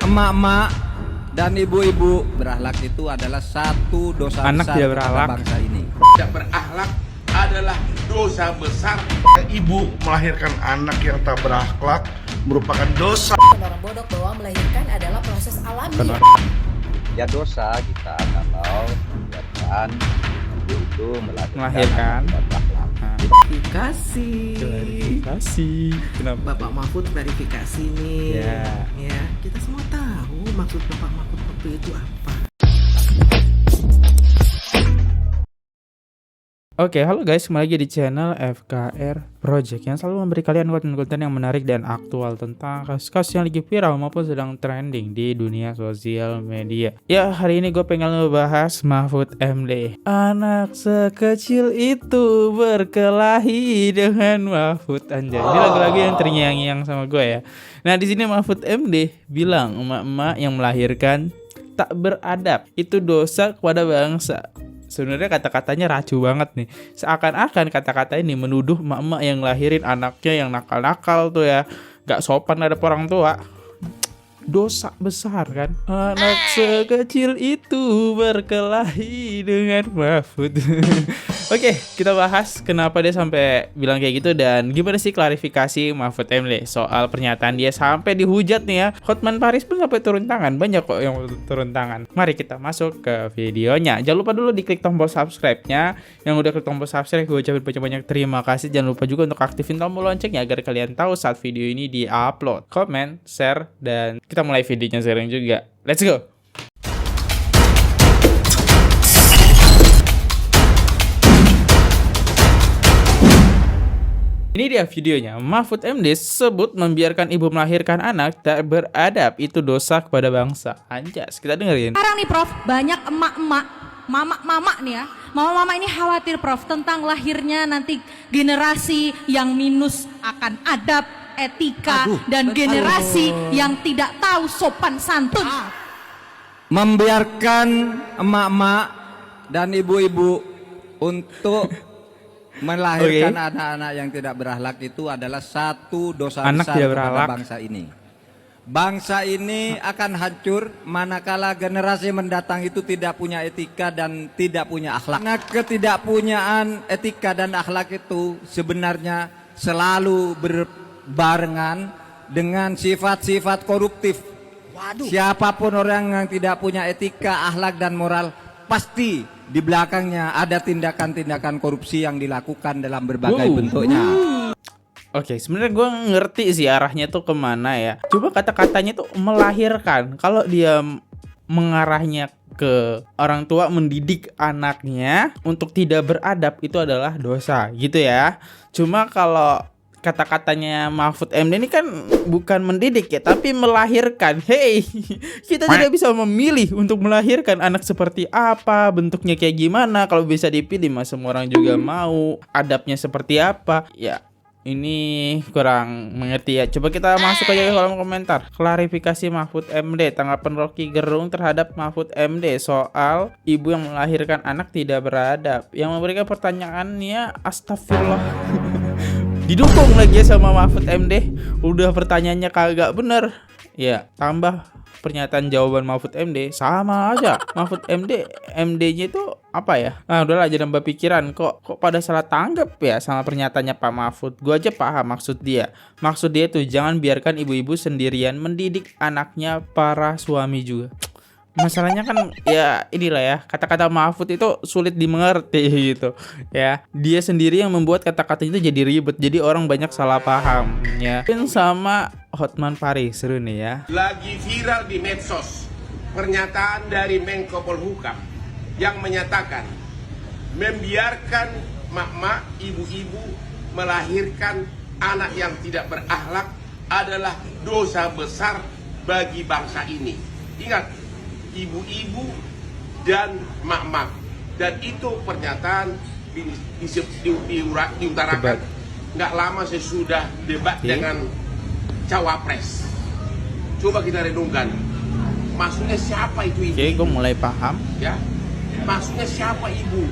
emak-emak dan ibu-ibu berakhlak itu adalah satu dosa Anak besar tidak pada berakhlak. bangsa ini. Tidak berakhlak adalah dosa besar. Ibu melahirkan anak yang tak berakhlak merupakan dosa. Orang bodoh bahwa melahirkan adalah proses alami. Ya dosa kita kalau membiarkan ibu itu Melahirkan. Klarifikasi. Kenapa? Bapak Mahfud klarifikasi nih. Ya, kita semua tahu maksud Bapak Mahfud waktu itu apa. Oke, halo guys, kembali lagi di channel FKR Project yang selalu memberi kalian konten-konten yang menarik dan aktual tentang kasus-kasus yang lagi viral maupun sedang trending di dunia sosial media. Ya, hari ini gue pengen ngebahas Mahfud MD. Anak sekecil itu berkelahi dengan Mahfud, anjay. Ini lagu-lagu yang terngiang-ngiang sama gue ya. Nah, di sini Mahfud MD bilang emak-emak yang melahirkan tak beradab itu dosa kepada bangsa. Sebenarnya kata-katanya racu banget nih. Seakan-akan kata-kata ini menuduh emak-emak yang ngelahirin anaknya yang nakal-nakal tuh ya, gak sopan ada orang tua. Dosa besar kan. Anak sekecil itu berkelahi dengan Mahfud. Oke, kita bahas kenapa dia sampai bilang kayak gitu dan gimana sih klarifikasi Mahfud MD soal pernyataan dia sampai dihujat nih ya. Hotman Paris pun sampai turun tangan. Banyak kok yang turun tangan. Mari kita masuk ke videonya. Jangan lupa dulu diklik tombol subscribe-nya. Yang udah klik tombol subscribe gue ucapin banyak-banyak terima kasih. Jangan lupa juga untuk aktifin tombol loncengnya agar kalian tahu saat video ini di-upload. Comment, share, dan kita mulai videonya sekarang juga. Let's go. Ini dia videonya. Mahfud MD sebut membiarkan ibu melahirkan anak tak beradab itu dosa kepada bangsa. Anjas, kita dengerin. Sekarang nih Prof, banyak emak-emak, mama-mama nih ya. Mama-mama ini khawatir Prof tentang lahirnya nanti generasi yang minus akan adab, etika, dan generasi yang tidak tahu sopan santun. Membiarkan emak-emak dan ibu-ibu untuk melahirkan anak-anak yang tidak berakhlak itu adalah satu dosa Anak besar tidak kepada berakhlak. bangsa ini. Bangsa ini akan hancur manakala generasi mendatang itu tidak punya etika dan tidak punya akhlak. Nah, ketidakpunyaan etika dan akhlak itu sebenarnya selalu berbarengan dengan sifat-sifat koruptif. Siapapun orang yang tidak punya etika, akhlak dan moral, pasti di belakangnya ada tindakan-tindakan korupsi yang dilakukan dalam berbagai bentuknya. Oke, sebenarnya gue ngerti sih arahnya tuh kemana ya. Coba kata-katanya tuh melahirkan. Kalau dia mengarahnya ke orang tua mendidik anaknya untuk tidak beradab itu adalah dosa gitu ya. Cuma kalau kata-katanya Mahfud MD ini kan bukan mendidik ya, tapi melahirkan. Hey, kita tidak bisa memilih untuk melahirkan anak seperti apa, bentuknya kayak gimana. Kalau bisa dipilih, mah semua orang juga mau. Adabnya seperti apa? Ya, ini kurang mengerti ya. Coba kita masuk aja ke kolom komentar. Klarifikasi Mahfud MD, tanggapan Rocky Gerung terhadap Mahfud MD soal ibu yang melahirkan anak tidak beradab. Yang memberikan pertanyaannya astagfirullah. Didukung lagi ya sama Mahfud MD. Udah pertanyaannya kagak bener. Ya, tambah pernyataan jawaban Mahfud MD sama aja. Mahfud MD-nya itu apa ya? Nah, udahlah jangan nambah pikiran. Kok pada salah tanggap ya sama pernyataannya Pak Mahfud. Gua aja paham maksud dia. Maksud dia tuh jangan biarkan ibu-ibu sendirian mendidik anaknya para suami juga. Masalahnya kan ya inilah ya, kata-kata Mahfud itu sulit dimengerti gitu ya. Dia sendiri yang membuat kata-kata itu jadi ribet, jadi orang banyak salah paham ya. Sama Hotman Paris seru nih ya. Lagi viral di medsos pernyataan dari Menko Polhukam yang menyatakan membiarkan mak-mak, ibu-ibu melahirkan anak yang tidak berakhlak adalah dosa besar bagi bangsa ini. Ingat, ibu-ibu dan mak-mak, dan itu pernyataan diutarakan nggak lama sesudah debat dengan cawapres. Coba kita renungkan, maksudnya siapa itu ibu? Oke, gue mulai paham. Ya, maksudnya siapa ibu?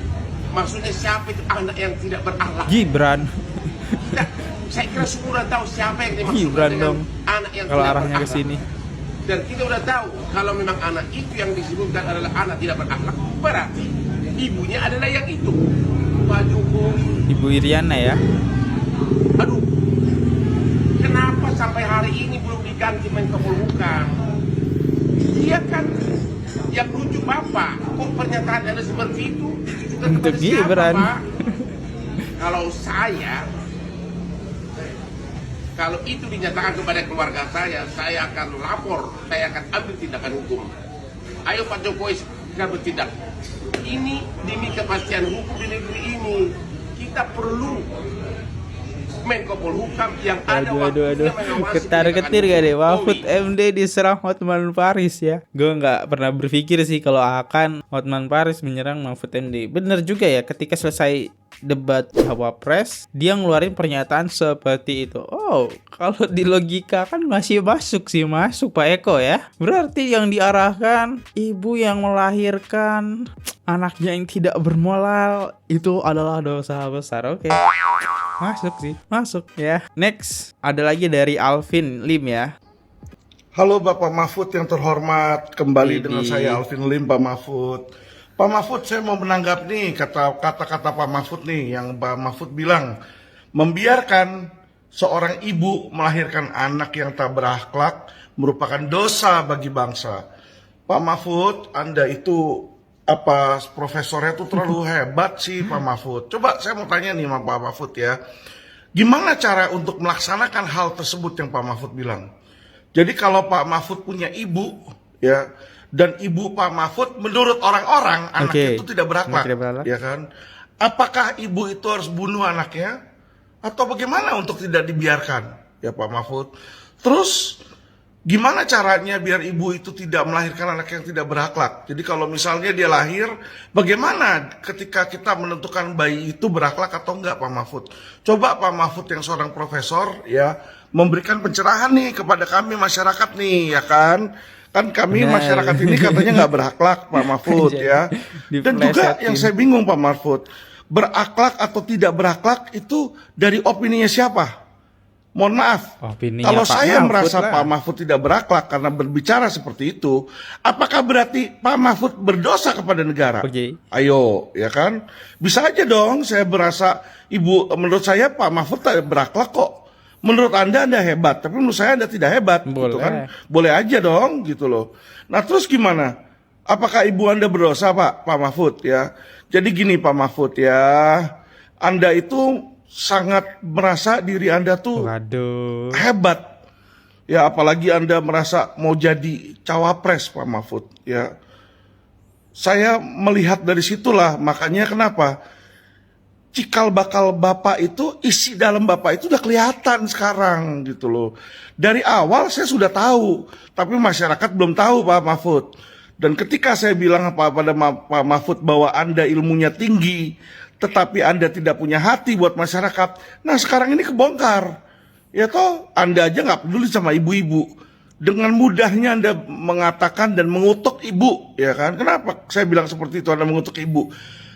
Maksudnya siapa itu anak yang tidak berakhlak? Gibran. Tidak, saya kira semua tahu siapa yang dimaksud Gibran dengan dong. anak yang Kalau tidak arahnya ke berakhlak. sini. Dan kita udah tahu kalau memang anak itu yang disebutkan adalah anak tidak berakhlak, berarti ibunya adalah yang itu, Pak Jokowi. Ibu Iriana ya. Aduh, kenapa sampai hari ini belum diganti Menko Polhukam? Dia kan yang lucu Bapak, kok pernyataan ada seperti itu? Ditujukan Untuk kepada siapa, Gibran. Pak? Kalau itu dinyatakan kepada keluarga saya akan lapor, saya akan ambil tindakan hukum. Ayo Pak Jokowi segera bertindak. Ini demi kepastian hukum di negeri ini. Kita perlu Menko Polhukam yang ada waktunya mengawasi Ketar-ketir gak deh Mahfud MD diserang Hotman Paris ya. Gue gak pernah berpikir sih kalau akan Hotman Paris menyerang Mahfud MD. Bener juga ya, ketika selesai debat Cawapres dia ngeluarin pernyataan seperti itu. Oh, kalau di logika kan masih masuk Pak Eko ya. Berarti yang diarahkan ibu yang melahirkan anaknya yang tidak bermoral itu adalah dosa besar. Oke. Masuk ya. Next, ada lagi dari Alvin Lim ya. Halo Bapak Mahfud yang terhormat, kembali dengan saya Alvin Lim, Pak Mahfud. Pak Mahfud, saya mau menanggap nih kata-kata Pak Mahfud nih, yang Pak Mahfud bilang, membiarkan seorang ibu melahirkan anak yang tak berakhlak merupakan dosa bagi bangsa. Pak Mahfud, Anda itu profesornya tuh terlalu hebat sih Pak Mahfud. Coba saya mau tanya nih sama Pak Mahfud ya, gimana cara untuk melaksanakan hal tersebut yang Pak Mahfud bilang? Jadi kalau Pak Mahfud punya ibu ya, dan ibu Pak Mahfud menurut orang-orang anaknya itu tidak berakhlak, ya kan? Apakah ibu itu harus bunuh anaknya atau bagaimana untuk tidak dibiarkan, ya Pak Mahfud? Terus gimana caranya biar ibu itu tidak melahirkan anak yang tidak berakhlak? Jadi kalau misalnya dia lahir, bagaimana ketika kita menentukan bayi itu berakhlak atau enggak, Pak Mahfud? Coba Pak Mahfud yang seorang profesor ya memberikan pencerahan nih kepada kami masyarakat nih, ya kan? Kan kami masyarakat ini katanya nggak berakhlak, Pak Mahfud ya. Dan juga yang saya bingung Pak Mahfud, berakhlak atau tidak berakhlak itu dari opininya siapa? Mohon maaf, kalau saya merasa Pak Mahfud tidak berakhlak karena berbicara seperti itu, apakah berarti Pak Mahfud berdosa kepada negara? Ayo, ya kan? Bisa aja dong saya berasa, menurut saya Pak Mahfud tak berakhlak kok. Menurut Anda hebat, tapi menurut saya Anda tidak hebat, gitu kan? Boleh aja dong, gitu loh. Nah terus gimana? Apakah ibu Anda berdosa, Pak Mahfud ya? Jadi gini Pak Mahfud ya, Anda itu sangat merasa diri Anda tuh hebat, ya apalagi Anda merasa mau jadi cawapres Pak Mahfud ya. Saya melihat dari situlah, makanya kenapa? Cikal bakal Bapak itu, isi dalam Bapak itu udah kelihatan sekarang gitu loh. Dari awal saya sudah tahu, tapi masyarakat belum tahu Pak Mahfud. Dan ketika saya bilang pada Pak Mahfud bahwa Anda ilmunya tinggi, tetapi Anda tidak punya hati buat masyarakat, nah sekarang ini kebongkar. Ya toh, Anda aja nggak peduli sama ibu-ibu. Dengan mudahnya Anda mengatakan dan mengutuk ibu, ya kan? Kenapa saya bilang seperti itu, Anda mengutuk ibu?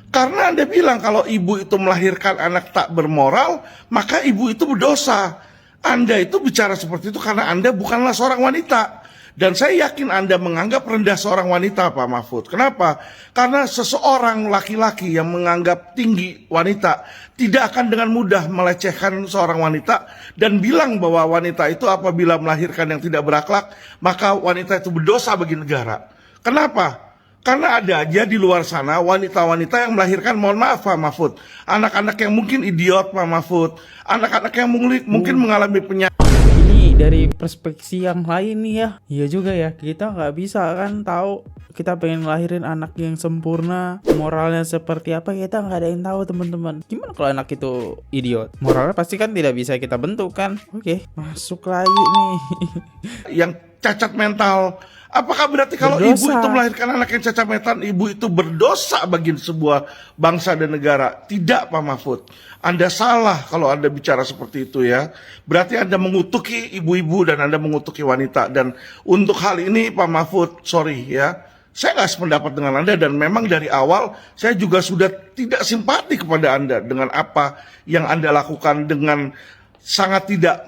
Karena Anda bilang kalau ibu itu melahirkan anak tak bermoral, maka ibu itu berdosa. Anda itu bicara seperti itu karena Anda bukanlah seorang wanita. Dan saya yakin Anda menganggap rendah seorang wanita, Pak Mahfud. Kenapa? Karena seseorang laki-laki yang menganggap tinggi wanita tidak akan dengan mudah melecehkan seorang wanita dan bilang bahwa wanita itu apabila melahirkan yang tidak berakhlak, maka wanita itu berdosa bagi negara. Kenapa? Karena ada aja di luar sana wanita-wanita yang melahirkan, mohon maaf Pak Mahfud, anak-anak yang mungkin idiot Pak Mahfud, anak-anak yang mungkin mengalami penyakit. Ini dari perspektif yang lain nih ya. Iya juga ya, kita nggak bisa kan tahu kita pengen lahirin anak yang sempurna, moralnya seperti apa, kita nggak ada yang tahu teman-teman. Gimana kalau anak itu idiot? Moralnya pasti kan tidak bisa kita bentuk kan. Oke, masuk lagi nih. Yang cacat mental. Apakah berarti kalau ibu itu melahirkan anak yang cacat mental, ibu itu berdosa bagi sebuah bangsa dan negara? Tidak Pak Mahfud. Anda salah kalau Anda bicara seperti itu ya. Berarti Anda mengutuki ibu-ibu dan Anda mengutuki wanita. Dan untuk hal ini Pak Mahfud, sorry ya, saya nggak sependapat dengan Anda. Dan memang dari awal saya juga sudah tidak simpati kepada Anda dengan apa yang Anda lakukan, dengan sangat tidak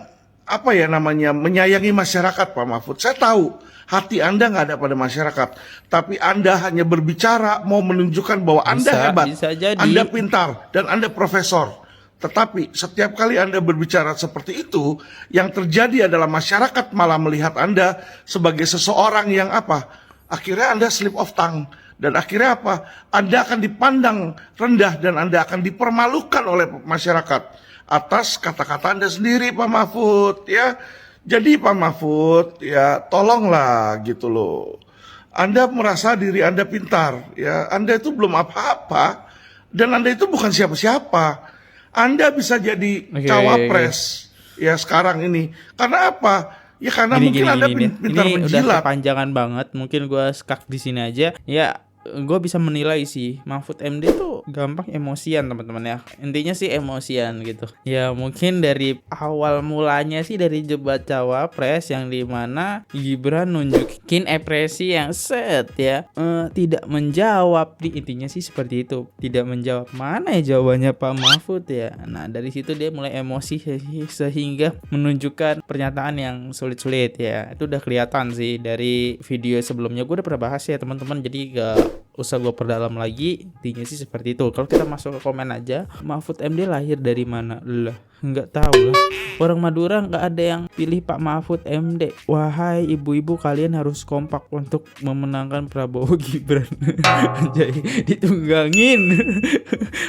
menyayangi masyarakat Pak Mahfud. Saya tahu hati Anda nggak ada pada masyarakat, tapi Anda hanya berbicara mau menunjukkan bahwa Anda hebat, bisa jadi. Anda pintar, dan Anda profesor. Tetapi setiap kali Anda berbicara seperti itu, yang terjadi adalah masyarakat malah melihat Anda sebagai seseorang yang apa? Akhirnya Anda slip of tongue. Dan akhirnya apa? Anda akan dipandang rendah dan Anda akan dipermalukan oleh masyarakat atas kata-kata Anda sendiri, Pak Mahfud, ya. Jadi Pak Mahfud, ya tolonglah gitu loh. Anda merasa diri Anda pintar, ya. Anda itu belum apa-apa dan Anda itu bukan siapa-siapa. Anda bisa jadi cawapres ya sekarang ini. Karena apa? Ya karena mungkin Anda pintar ini menjilat. udah kepanjangan banget. Mungkin gue skak di sini aja. Ya, gue bisa menilai sih Mahfud MD tuh gampang emosian teman-teman ya. Intinya sih emosian gitu. Ya mungkin dari awal mulanya sih dari debat cawapres yang dimana Gibran nunjukin ekspresi yang set ya, tidak menjawab. Intinya sih seperti itu, tidak menjawab. Mana ya jawabannya Pak Mahfud ya. Nah dari situ dia mulai emosi sehingga menunjukkan pernyataan yang sulit-sulit ya. Itu udah kelihatan sih dari video sebelumnya. Gue udah pernah bahas ya teman-teman, jadi gak usah gue perdalam lagi. Intinya sih seperti itu. Kalau kita masuk ke komen aja, Mahfud MD lahir dari mana? Lah, nggak tahu lah. Orang Madura nggak ada yang pilih Pak Mahfud MD. Wahai ibu-ibu, kalian harus kompak untuk memenangkan Prabowo Gibran. Anjay, ditunggangin.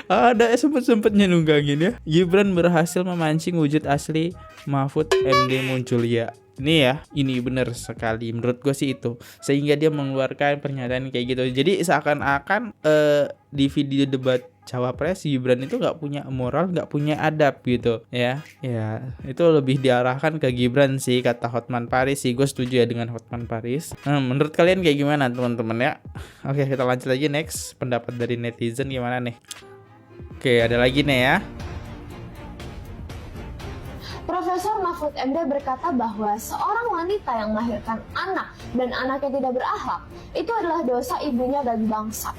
Ada sempet-sempetnya nunggangin ya. Gibran berhasil memancing wujud asli Mahfud MD muncul ya. Ini ya, ini benar sekali menurut gue sih itu. Sehingga dia mengeluarkan pernyataan kayak gitu. Jadi seakan-akan di video debat cawapres Gibran itu nggak punya moral, nggak punya adab gitu ya. Ya itu lebih diarahkan ke Gibran sih, kata Hotman Paris sih. Gue setuju ya dengan Hotman Paris. Menurut kalian kayak gimana teman-teman ya? Oke, kita lanjut lagi next. Pendapat dari netizen gimana nih? Oke, ada lagi nih ya. Profesor Mahfud MD berkata bahwa seorang wanita yang melahirkan anak dan anaknya tidak berakhlak itu adalah dosa ibunya bagi bangsa.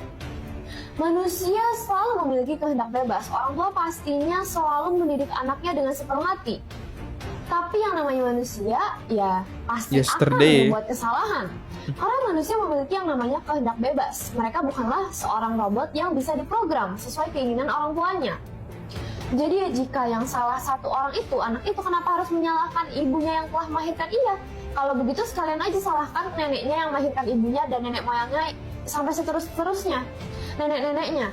Manusia selalu memiliki kehendak bebas. Orang tua pastinya selalu mendidik anaknya dengan sepenuh hati. Tapi yang namanya manusia ya pasti akan membuat kesalahan. Karena manusia memiliki yang namanya kehendak bebas. Mereka bukanlah seorang robot yang bisa diprogram sesuai keinginan orang tuanya. Jadi jika yang salah satu orang itu, anak itu, kenapa harus menyalahkan ibunya yang telah melahirkan ia? Kalau begitu sekalian aja salahkan neneknya yang melahirkan ibunya dan nenek moyangnya sampai seterusnya, nenek-neneknya.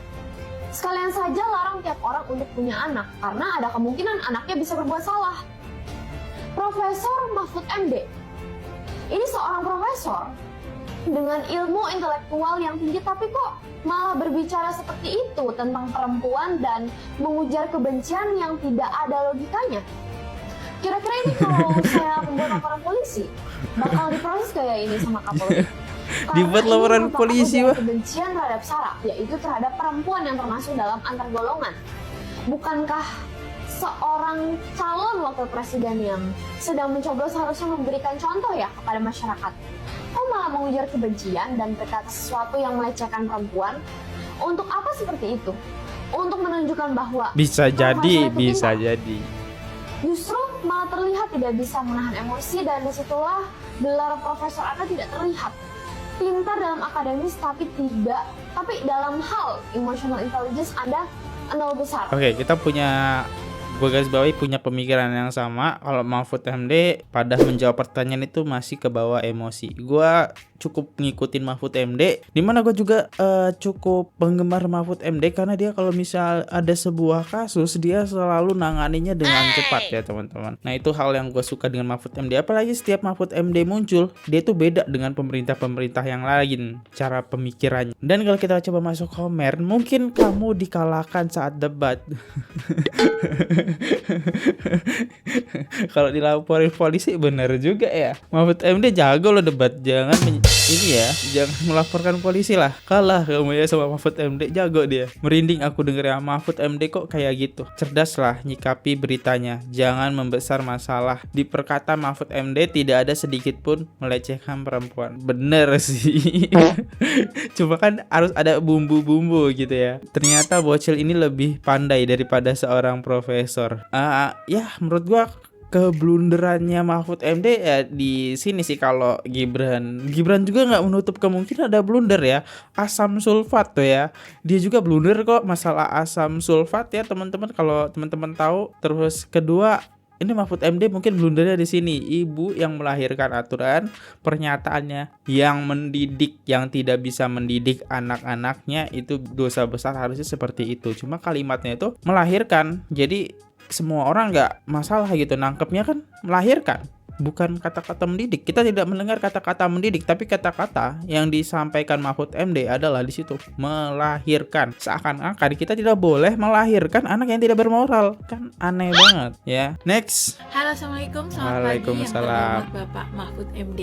Sekalian saja larang tiap orang untuk punya anak, karena ada kemungkinan anaknya bisa berbuat salah. Profesor Mahfud MD, ini seorang profesor dengan ilmu intelektual yang tinggi, tapi kok malah berbicara seperti itu tentang perempuan dan mengujar kebencian yang tidak ada logikanya. Kira-kira ini kalau saya membuat laporan polisi, bakal diproses kayak ini sama Kapolri. Dibuat laporan polisi wah. Kebencian terhadap Sarah, yaitu terhadap perempuan yang termasuk dalam antar golongan. Bukankah seorang calon wakil presiden yang sedang mencoblos harusnya memberikan contoh ya kepada masyarakat? Kok malah mengujar kebencian dan berkata sesuatu yang melecehkan perempuan? Untuk apa seperti itu? Untuk menunjukkan bahwa bisa jadi. Justru malah terlihat tidak bisa menahan emosi, dan disitulah gelar profesor Anda tidak terlihat. Pintar dalam akademis tapi dalam hal emotional intelligence Anda nol besar. Oke, kita punya, gue garis bawahi punya pemikiran yang sama. Kalau Mahfud MD pada menjawab pertanyaan itu masih ke bawah emosi. Gue cukup ngikutin Mahfud MD, dimana gue juga cukup penggemar Mahfud MD karena dia kalau misal ada sebuah kasus dia selalu nanganinya dengan cepat ya teman-teman. Nah itu hal yang gue suka dengan Mahfud MD. Apalagi setiap Mahfud MD muncul, dia tuh beda dengan pemerintah-pemerintah yang lain cara pemikirannya. Dan kalau kita coba masuk komen, mungkin kamu dikalahkan saat debat. Kalau dilaporin polisi bener juga ya. Mahfud MD jago loh debat. Jangan melaporkan polisi lah. Kalah kamu ya sama Mahfud MD, jago dia. Merinding aku denger ya, Mahfud MD kok kayak gitu. Cerdas lah nyikapi beritanya. Jangan membesar masalah. Di perkata Mahfud MD tidak ada sedikit pun melecehkan perempuan. Bener sih. Cuma kan harus ada bumbu-bumbu gitu ya. Ternyata bocil ini lebih pandai daripada seorang profesor. Ya menurut gua keblunderannya Mahfud MD ya di sini sih. Kalau Gibran juga nggak menutup kemungkinan ada blunder ya. Asam sulfat tuh ya, dia juga blunder kok masalah asam sulfat ya teman-teman, kalau teman-teman tahu. Terus kedua, ini Mahfud MD mungkin blundernya di sini, ibu yang melahirkan aturan, pernyataannya yang mendidik, yang tidak bisa mendidik anak-anaknya itu dosa besar, harusnya seperti itu. Cuma kalimatnya itu melahirkan, jadi semua orang nggak masalah gitu nangkepnya kan melahirkan, bukan kata-kata mendidik. Kita tidak mendengar kata-kata mendidik, tapi kata-kata yang disampaikan Mahfud MD adalah di situ melahirkan. Seakan-akan kita tidak boleh melahirkan anak yang tidak bermoral, kan aneh banget ya. Next. Halo, assalamualaikum. Selamat Waalaikumsalam. pagi yang terhormat Bapak Mahfud MD.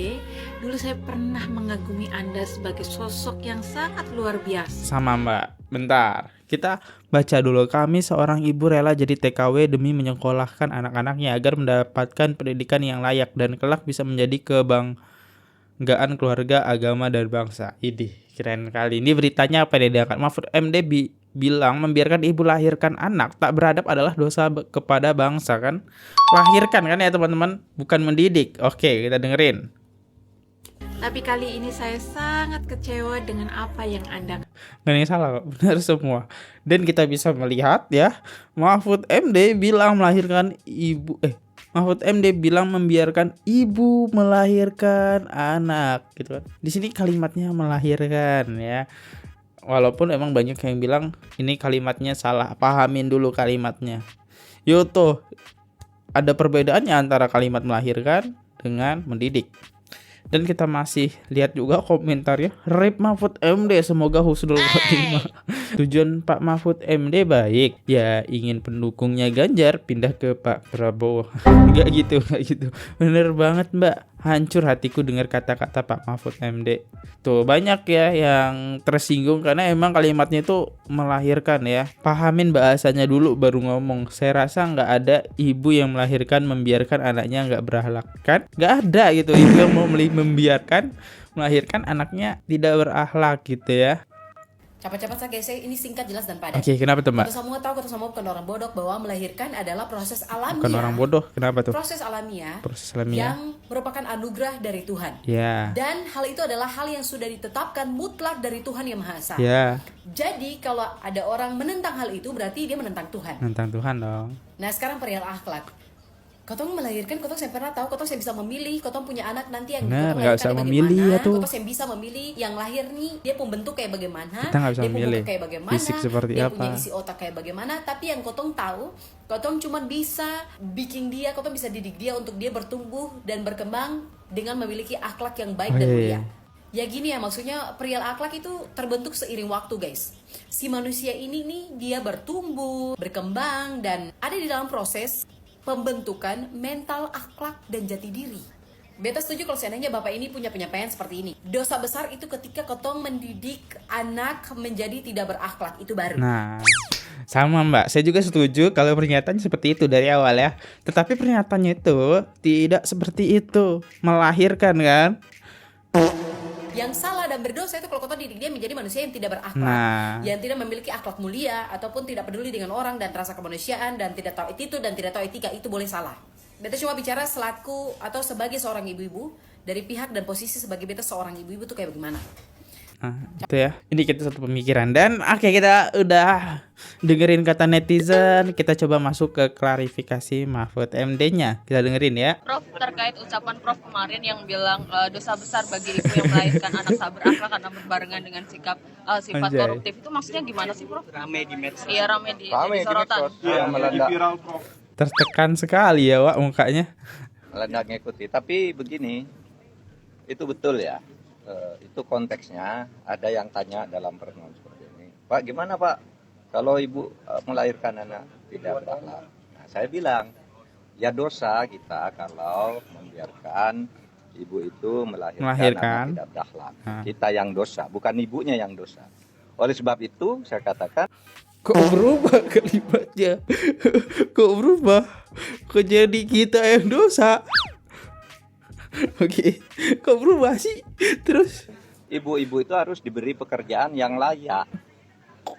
Dulu saya pernah mengagumi Anda sebagai sosok yang sangat luar biasa. Sama Mbak. Bentar, kita baca dulu. Kami seorang ibu rela jadi TKW demi menyekolahkan anak-anaknya agar mendapatkan pendidikan yang layak dan kelak bisa menjadi kebanggaan keluarga, agama, dan bangsa. Idih, keren kali. Ini beritanya apa nih diangkat? Mahfud MD bilang membiarkan ibu lahirkan anak tak beradab adalah dosa kepada bangsa kan? Lahirkan kan ya teman-teman, bukan mendidik. Oke, kita dengerin. Tapi kali ini saya sangat kecewa dengan apa yang Anda. Dan yang salah kok, benar semua. Dan kita bisa melihat ya, Mahfud MD bilang melahirkan ibu Mahfud MD bilang membiarkan ibu melahirkan anak gitu kan. Di sini kalimatnya melahirkan ya. Walaupun emang banyak yang bilang ini kalimatnya salah, pahamin dulu kalimatnya. Yo tuh, ada perbedaannya antara kalimat melahirkan dengan mendidik. Dan kita masih lihat juga komentarnya, RIP Mahfud MD, semoga husnul khotimah. Tujuan Pak Mahfud MD baik, ya ingin pendukungnya Ganjar pindah ke Pak Prabowo. Gak gitu. Bener banget Mbak, hancur hatiku dengar kata-kata Pak Mahfud MD. Tuh banyak ya yang tersinggung karena emang kalimatnya itu melahirkan ya. Pahamin bahasanya dulu baru ngomong. Saya rasa nggak ada ibu yang melahirkan membiarkan anaknya nggak berakhlak kan? Nggak ada gitu ibu yang mau membiarkan melahirkan anaknya tidak berakhlak gitu ya. Cepat-cepat saya guys, ini singkat, jelas dan padat. Oke, kenapa tuh Mbak? Kita semua tahu, kita semua bukan orang bodoh bahwa melahirkan adalah proses alamiah. Bukan orang bodoh, kenapa tuh? Proses alamiah yang merupakan anugerah dari Tuhan. Ya. Dan hal itu adalah hal yang sudah ditetapkan mutlak dari Tuhan Yang Maha Esa. Ya. Jadi kalau ada orang menentang hal itu berarti dia menentang Tuhan. Menentang Tuhan dong. Nah sekarang perihal akhlak. Kotong melahirkan, kotong saya pernah tahu, kotong saya bisa memilih, kotong punya anak nanti yang nah, nggak usah memilih ya tuh. Kotong saya bisa memilih yang lahir nih, dia pembentuk kayak bagaimana, kita nggak bisa dia memilih kayak bagaimana, fisik seperti dia apa, punya isi otak kayak bagaimana. Tapi yang kotong tahu, kotong cuma bisa bikin dia, kotong bisa didik dia untuk dia bertumbuh dan berkembang dengan memiliki akhlak yang baik dan mulia. Ya gini ya, maksudnya perihal akhlak itu terbentuk seiring waktu guys. Si manusia ini nih dia bertumbuh, berkembang dan ada di dalam proses pembentukan mental, akhlak, dan jati diri. Beta setuju kalau seandainya bapak ini punya penyampaian seperti ini. Dosa besar itu ketika kotong mendidik anak menjadi tidak berakhlak, itu baru. Nah, sama Mbak, saya juga setuju kalau pernyataannya seperti itu dari awal ya. Tetapi pernyataannya itu tidak seperti itu, melahirkan kan. Yang salah dan berdosa itu kalau kotong didik dia menjadi manusia yang tidak berakhlak, yang tidak memiliki akhlak mulia ataupun tidak peduli dengan orang dan rasa kemanusiaan dan tidak tahu attitude dan tidak tahu etika, itu boleh salah. Beta cuma bicara selaku atau sebagai seorang ibu-ibu dari pihak dan posisi sebagai beta seorang ibu-ibu tuh kayak bagaimana. Nah, itu ya. Ini kita satu pemikiran dan oke, kita udah dengerin kata netizen, kita coba masuk ke klarifikasi Mahfud MD-nya. Kita dengerin ya. Prof, terkait ucapan Prof kemarin yang bilang dosa besar bagi ibu yang melahirkan anak tak berakhlak karena berbarengan dengan sifat koruptif, itu maksudnya gimana sih Prof? Rame di medsos. Iya, rame di sorotan. Iya, meledak. Tertekan sekali ya Wak mukanya. Meledak ngikuti, tapi begini, itu betul ya. Itu konteksnya, ada yang tanya dalam pertemuan seperti ini, Pak gimana Pak kalau ibu melahirkan anak tidak berakhlak? Nah, saya bilang ya dosa kita kalau membiarkan ibu itu melahirkan anak tidak berakhlak. Kita yang dosa, bukan ibunya yang dosa. Oleh sebab itu saya katakan, kok berubah kalimatnya? Kok berubah? Kok jadi kita yang dosa? Oke, kok berubah sih? Terus ibu-ibu itu harus diberi pekerjaan yang layak.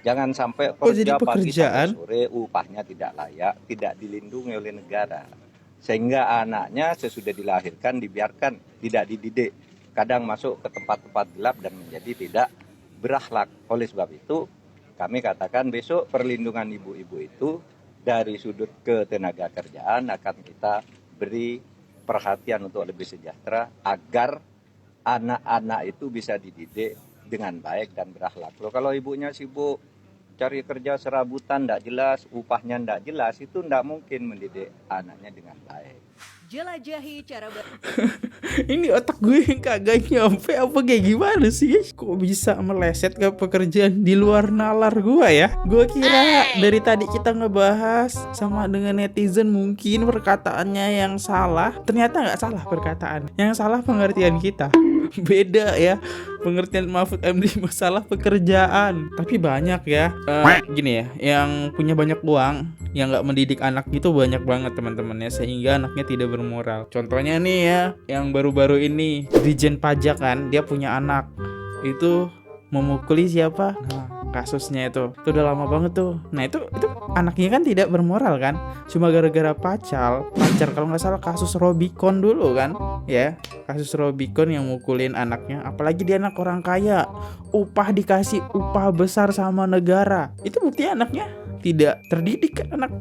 Jangan sampai jadi kerja pagi pekerjaan sampai sore upahnya tidak layak, tidak dilindungi oleh negara. sehingga anaknya sesudah dilahirkan dibiarkan tidak dididik, kadang masuk ke tempat-tempat gelap dan menjadi tidak berakhlak. Oleh sebab itu kami katakan besok perlindungan ibu-ibu itu dari sudut ketenaga kerjaan akan kita beri perhatian untuk lebih sejahtera agar anak-anak itu bisa dididik dengan baik dan berakhlak. Loh, kalau ibunya sibuk cari kerja serabutan, tidak jelas, upahnya tidak jelas, itu tidak mungkin mendidik anaknya dengan baik. Jelajahi cara Ini otak gue yang kagak nyampe apa kayak gimana sih? Kok bisa meleset ke pekerjaan di luar nalar gue ya? Gue kira dari tadi kita ngebahas sama dengan netizen mungkin perkataannya yang salah. Ternyata nggak salah perkataan. Yang salah pengertian kita. Beda ya pengertian Mahfud MD masalah pekerjaan. Tapi banyak ya gini ya, yang punya banyak uang yang nggak mendidik anak itu banyak banget teman-temannya, sehingga anaknya tidak bermoral. Contohnya nih ya, yang baru-baru ini Dijen Pajak kan, dia punya anak itu memukuli siapa? Nah, kasusnya itu udah lama banget tuh. Nah itu anaknya kan tidak bermoral kan, cuma gara-gara pacar kalau nggak salah kasus Robicon dulu kan, ya kasus Robicon yang mukulin anaknya. Apalagi dia anak orang kaya, dikasih upah besar sama negara. Itu bukti anaknya tidak terdidik kan, anak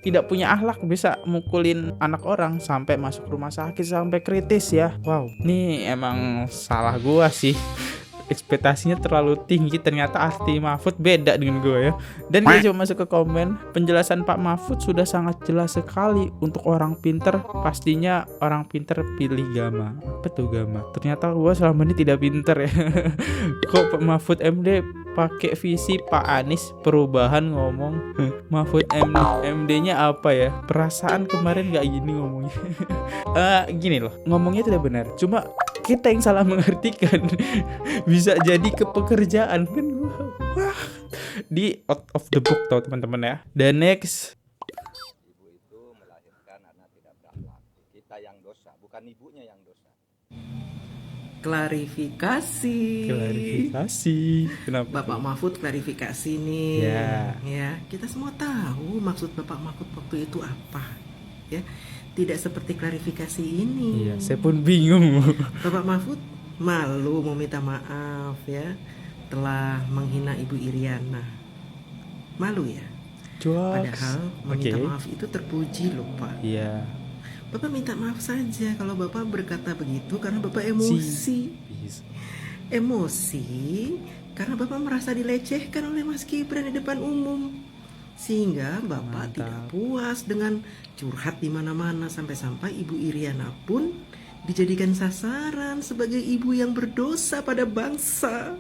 tidak punya akhlak bisa mukulin anak orang sampai masuk rumah sakit sampai kritis ya. Wow, ini emang salah gua sih. Ekspektasinya terlalu tinggi, ternyata arti Mahfud beda dengan gue ya. Dan gue coba masuk ke komen, penjelasan Pak Mahfud sudah sangat jelas sekali. Untuk orang pinter, pastinya orang pinter pilih Gama. Apa tuh Gama? Ternyata gue selama ini tidak pinter ya. Kok Pak Mahfud MD pakai visi Pak Anies perubahan ngomong Mahfud MD-nya apa ya? Perasaan kemarin gak gini ngomongnya. Gini loh, ngomongnya tidak benar, cuma kita yang salah mengartikan. Bisa jadi ke pekerjaan kan. Wah, di out of the book tau teman-teman ya. Dan next, Ibu itu melahirkan anak tidak berakhlak. Kita yang dosa, bukan ibunya yang dosa. Klarifikasi. Kenapa? Bapak Mahfud klarifikasi nih. Ya, kita semua tahu maksud Bapak Mahfud waktu itu apa. Ya, tidak seperti klarifikasi ini. Iya, saya pun bingung. Bapak Mahfud malu mau minta maaf ya, telah menghina Ibu Iriana. Malu ya? Padahal meminta maaf itu terpuji loh Pak. Iya. Bapak minta maaf saja kalau Bapak berkata begitu karena Bapak emosi. Emosi karena Bapak merasa dilecehkan oleh Mas Gibran di depan umum. Sehingga Bapak tidak puas dengan curhat di mana-mana, sampai-sampai Ibu Iriana pun dijadikan sasaran sebagai ibu yang berdosa pada bangsa.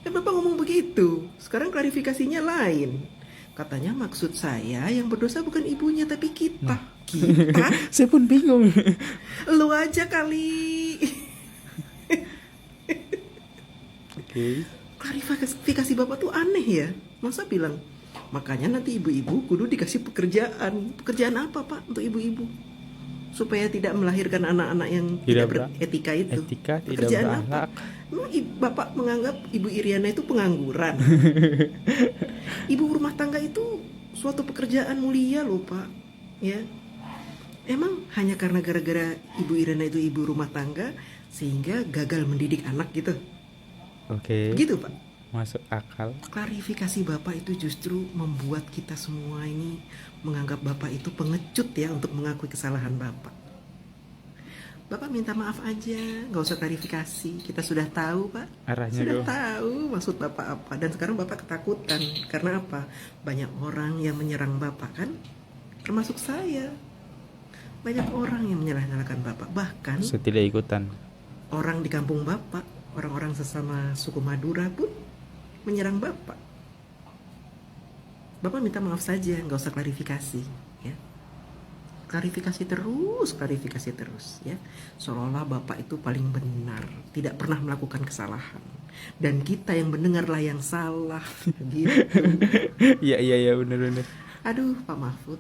Dan Bapak ngomong begitu. Sekarang klarifikasinya lain. Katanya maksud saya yang berdosa bukan ibunya tapi kita. Kita? Saya pun bingung. Lu aja kali. Oke. Klarifikasi Bapak tuh aneh ya. Masa bilang makanya nanti ibu-ibu kudu dikasih pekerjaan. Pekerjaan apa Pak untuk ibu-ibu? Supaya tidak melahirkan anak-anak yang tidak beretika itu. Pekerjaan apa? Bapak menganggap Ibu Iriana itu pengangguran. Ibu rumah tangga itu suatu pekerjaan mulia loh Pak. Ya, emang hanya karena gara-gara Ibu Iriana itu ibu rumah tangga sehingga gagal mendidik anak gitu? Oke. Gitu Pak. Masuk akal. Klarifikasi Bapak itu justru membuat kita semua ini menganggap Bapak itu pengecut ya untuk mengakui kesalahan Bapak. Bapak minta maaf aja, nggak usah klarifikasi. Kita sudah tahu Pak. Arahnya sudah tahu maksud Bapak apa. Dan sekarang Bapak ketakutan. Karena apa? Banyak orang yang menyerang Bapak kan? Termasuk saya. Banyak orang yang menyalahkan Bapak. Bahkan saya tidak ikutan. Orang di kampung Bapak, orang-orang sesama suku Madura pun menyerang Bapak. Bapak minta maaf saja, nggak usah klarifikasi ya. Klarifikasi terus ya. Seolah-olah Bapak itu paling benar, tidak pernah melakukan kesalahan. Dan kita yang mendengarlah yang salah gitu. Iya benar. Aduh Pak Mahfud.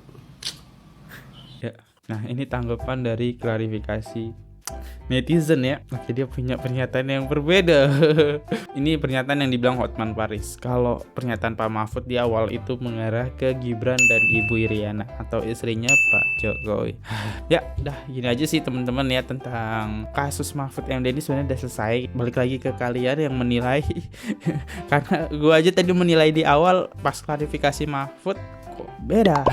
Ya. Nah, ini tanggapan dari klarifikasi netizen ya. Oke, dia punya pernyataan yang berbeda. Ini pernyataan yang dibilang Hotman Paris. Kalau pernyataan Pak Mahfud di awal itu mengarah ke Gibran dan Ibu Iriana atau istrinya Pak Jokowi. Ya, dah gini aja sih teman-teman ya tentang kasus Mahfud MD ini sebenarnya udah selesai. Balik lagi ke kalian yang menilai. Karena gue aja tadi menilai di awal pas klarifikasi Mahfud kok beda.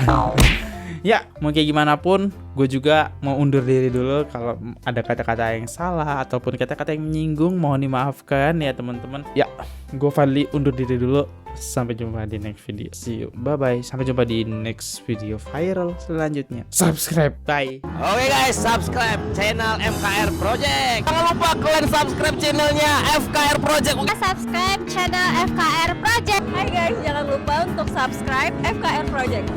Ya, mau kayak gimana pun, gue juga mau undur diri dulu. Kalau ada kata-kata yang salah ataupun kata-kata yang menyinggung, mohon dimaafkan ya teman-teman. Ya, gue Fadli undur diri dulu. Sampai jumpa di next video. See you, bye-bye. Sampai jumpa di next video viral selanjutnya. Subscribe, bye. Oke guys, subscribe channel FKR Project. Jangan lupa kalian subscribe channelnya FKR Project. Subscribe channel FKR Project. Hai guys, jangan lupa untuk subscribe FKR Project.